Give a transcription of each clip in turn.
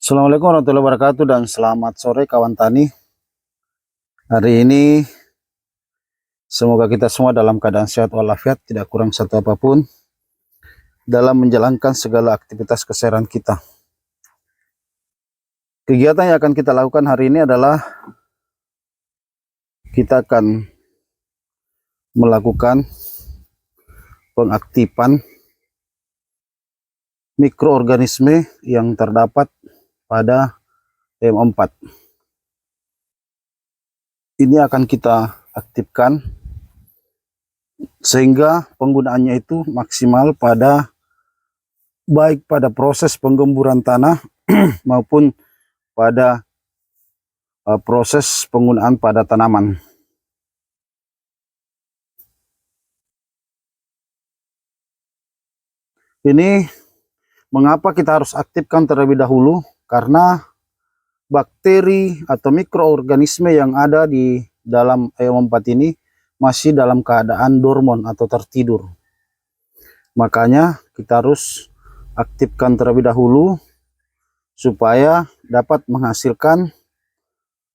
Assalamualaikum warahmatullahi wabarakatuh dan selamat sore kawan tani. Hari ini semoga kita semua dalam keadaan sehat walafiat, tidak kurang satu apapun dalam menjalankan segala aktivitas keseharian kita. Kegiatan yang akan kita lakukan hari ini adalah kita akan melakukan pengaktifan mikroorganisme yang terdapat pada M4. Ini akan kita aktifkan sehingga penggunaannya itu maksimal baik pada proses penggemburan tanah maupun pada proses penggunaan pada tanaman. Ini mengapa kita harus aktifkan terlebih dahulu? Karena bakteri atau mikroorganisme yang ada di dalam M4 ini masih dalam keadaan dormon atau tertidur. Makanya kita harus aktifkan terlebih dahulu supaya dapat menghasilkan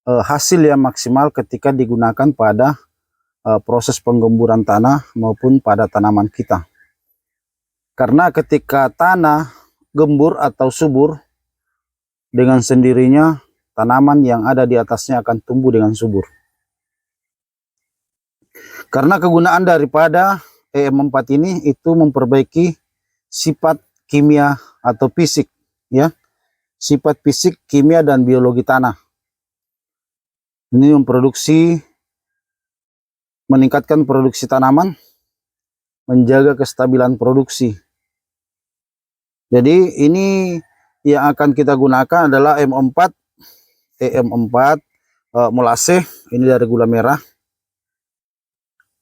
hasil yang maksimal ketika digunakan pada proses penggemburan tanah maupun pada tanaman kita. Karena ketika tanah gembur atau subur, dengan sendirinya tanaman yang ada di atasnya akan tumbuh dengan subur. Karena kegunaan daripada EM4 ini itu memperbaiki sifat kimia atau fisik, ya, sifat fisik, kimia dan biologi tanah. Ini meningkatkan produksi tanaman, menjaga kestabilan produksi. Jadi ini yang akan kita gunakan adalah EM4 molase, ini dari gula merah,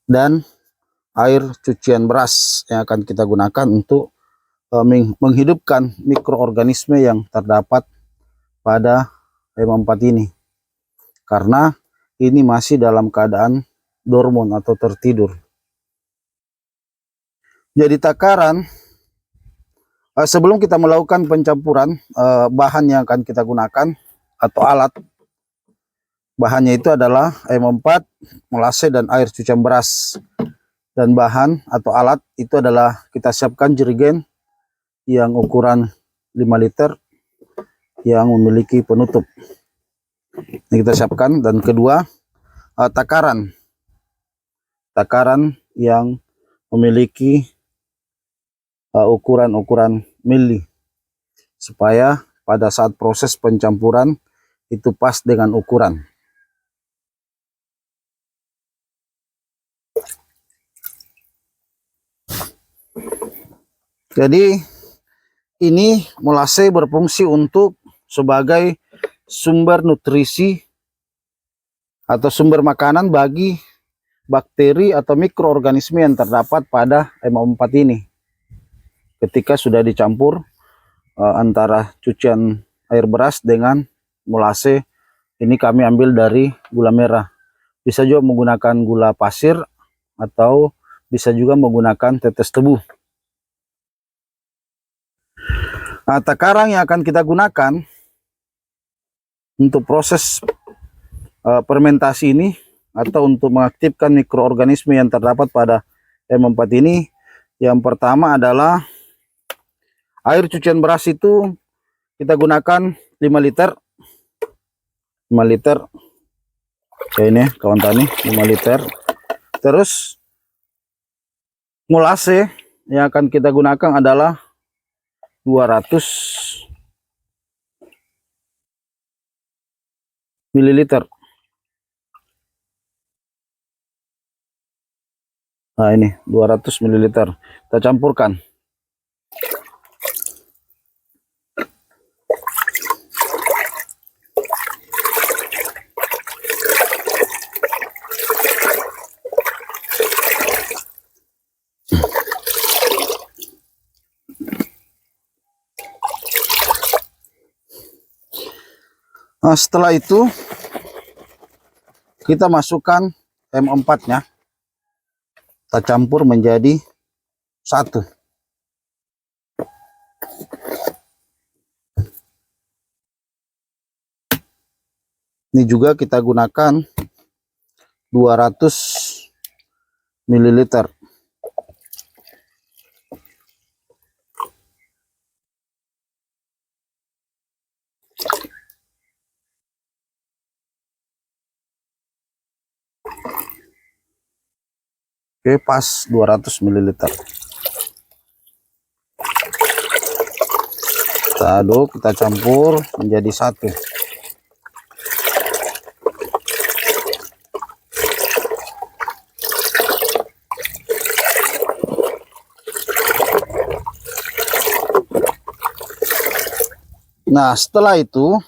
dan air cucian beras yang akan kita gunakan untuk menghidupkan mikroorganisme yang terdapat pada M4 ini. Karena ini masih dalam keadaan dormon atau tertidur. Jadi takaran, sebelum kita melakukan pencampuran bahan yang akan kita gunakan atau alat, bahannya itu adalah M4, molase, dan air cucian beras. Dan bahan atau alat itu adalah kita siapkan jerigen yang ukuran 5 liter yang memiliki penutup. Ini kita siapkan. Dan kedua, takaran yang memiliki ukuran mili, supaya pada saat proses pencampuran itu pas dengan ukuran. Jadi ini molase berfungsi untuk sebagai sumber nutrisi atau sumber makanan bagi bakteri atau mikroorganisme yang terdapat pada M4 ini. Ketika sudah dicampur antara cucian air beras dengan molase, ini kami ambil dari gula merah. Bisa juga menggunakan gula pasir atau bisa juga menggunakan tetes tebu. Nah, takaran yang akan kita gunakan untuk proses fermentasi ini atau untuk mengaktifkan mikroorganisme yang terdapat pada M4 ini, yang pertama adalah air cucian beras itu kita gunakan 5 liter. 5 liter. Kayak ini kawan tani, 5 liter. Terus molase yang akan kita gunakan adalah 200 ml. Nah, ini 200 ml. Kita campurkan. Nah, setelah itu kita masukkan M4 nya, kita campur menjadi satu. Ini juga kita gunakan 200 ml. Oke, pas 200 ml. Kita aduk, kita campur menjadi satu. Nah, setelah itu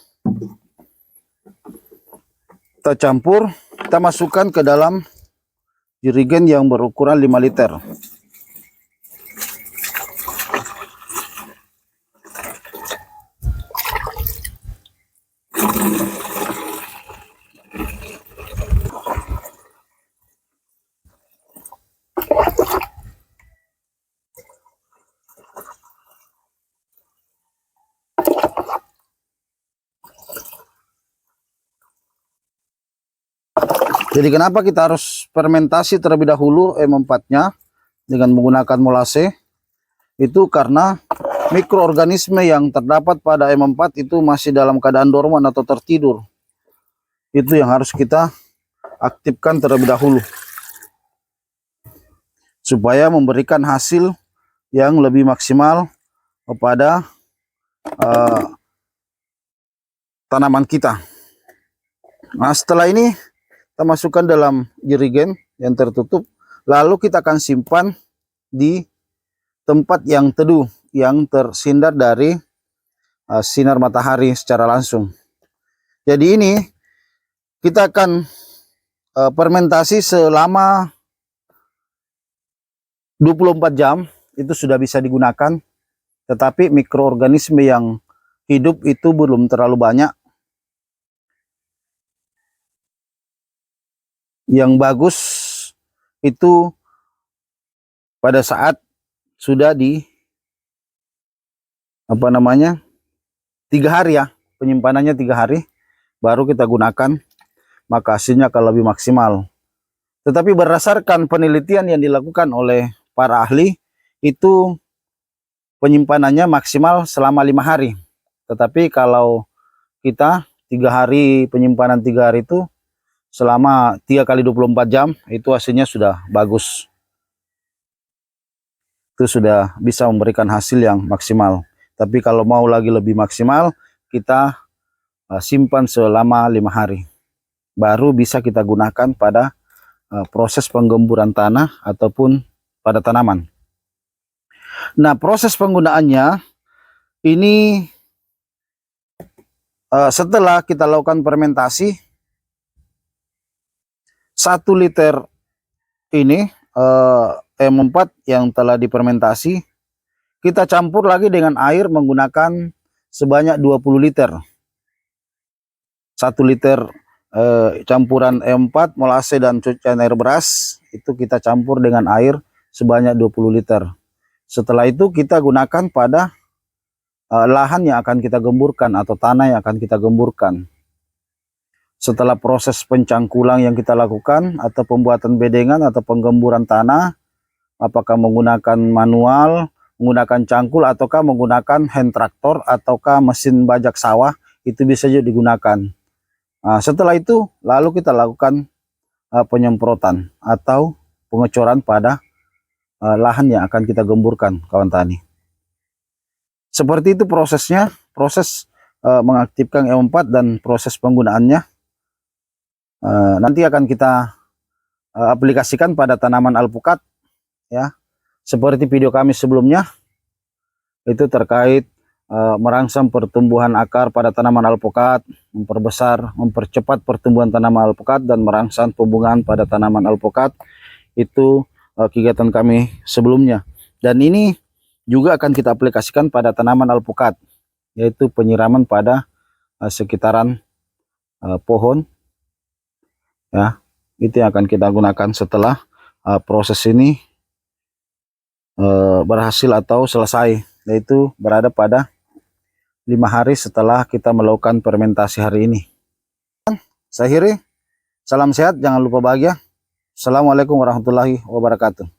kita campur, kita masukkan ke dalam jerigen yang berukuran 5 liter. Jadi kenapa kita harus fermentasi terlebih dahulu M4-nya dengan menggunakan molase? Itu karena mikroorganisme yang terdapat pada M4 itu masih dalam keadaan dorman atau tertidur. Itu yang harus kita aktifkan terlebih dahulu, supaya memberikan hasil yang lebih maksimal kepada tanaman kita. Nah, setelah ini kita masukkan dalam jerigen yang tertutup, lalu kita akan simpan di tempat yang teduh, yang terhindar dari sinar matahari secara langsung. Jadi ini kita akan fermentasi selama 24 jam, itu sudah bisa digunakan. Tetapi mikroorganisme yang hidup itu belum terlalu banyak. Yang bagus itu pada saat sudah di 3 hari ya, penyimpanannya 3 hari baru kita gunakan, maka hasilnya akan lebih maksimal. Tetapi berdasarkan penelitian yang dilakukan oleh para ahli, itu penyimpanannya maksimal selama 5 hari. Tetapi kalau kita 3 hari, penyimpanan 3 hari itu selama 3 kali 24 jam, itu hasilnya sudah bagus. Itu sudah bisa memberikan hasil yang maksimal. Tapi kalau mau lagi lebih maksimal, kita simpan selama 5 hari. Baru bisa kita gunakan pada proses penggemburan tanah ataupun pada tanaman. Nah, proses penggunaannya ini setelah kita lakukan fermentasi, 1 liter ini M4 yang telah difermentasi, kita campur lagi dengan air menggunakan sebanyak 20 liter. 1 liter campuran M4, molase dan cucian air beras, itu kita campur dengan air sebanyak 20 liter. Setelah itu kita gunakan pada lahan yang akan kita gemburkan atau tanah yang akan kita gemburkan. Setelah proses pencangkulan yang kita lakukan atau pembuatan bedengan atau penggemburan tanah, apakah menggunakan manual, menggunakan cangkul, ataukah menggunakan hand traktor, ataukah mesin bajak sawah, itu bisa juga digunakan. Nah, setelah itu lalu kita lakukan penyemprotan atau pengecoran pada lahan yang akan kita gemburkan, kawan tani. Seperti itu prosesnya, proses mengaktifkan M4 dan proses penggunaannya. Nanti akan kita aplikasikan pada tanaman alpukat ya, seperti video kami sebelumnya, itu terkait merangsang pertumbuhan akar pada tanaman alpukat, memperbesar, mempercepat pertumbuhan tanaman alpukat, dan merangsang pembungaan pada tanaman alpukat. Itu kegiatan kami sebelumnya, dan ini juga akan kita aplikasikan pada tanaman alpukat, yaitu penyiraman pada sekitaran pohon ya. Itu yang akan kita gunakan setelah proses ini berhasil atau selesai, yaitu berada pada 5 hari setelah kita melakukan fermentasi hari ini. Saya akhiri, salam sehat, jangan lupa bahagia. Assalamualaikum warahmatullahi wabarakatuh.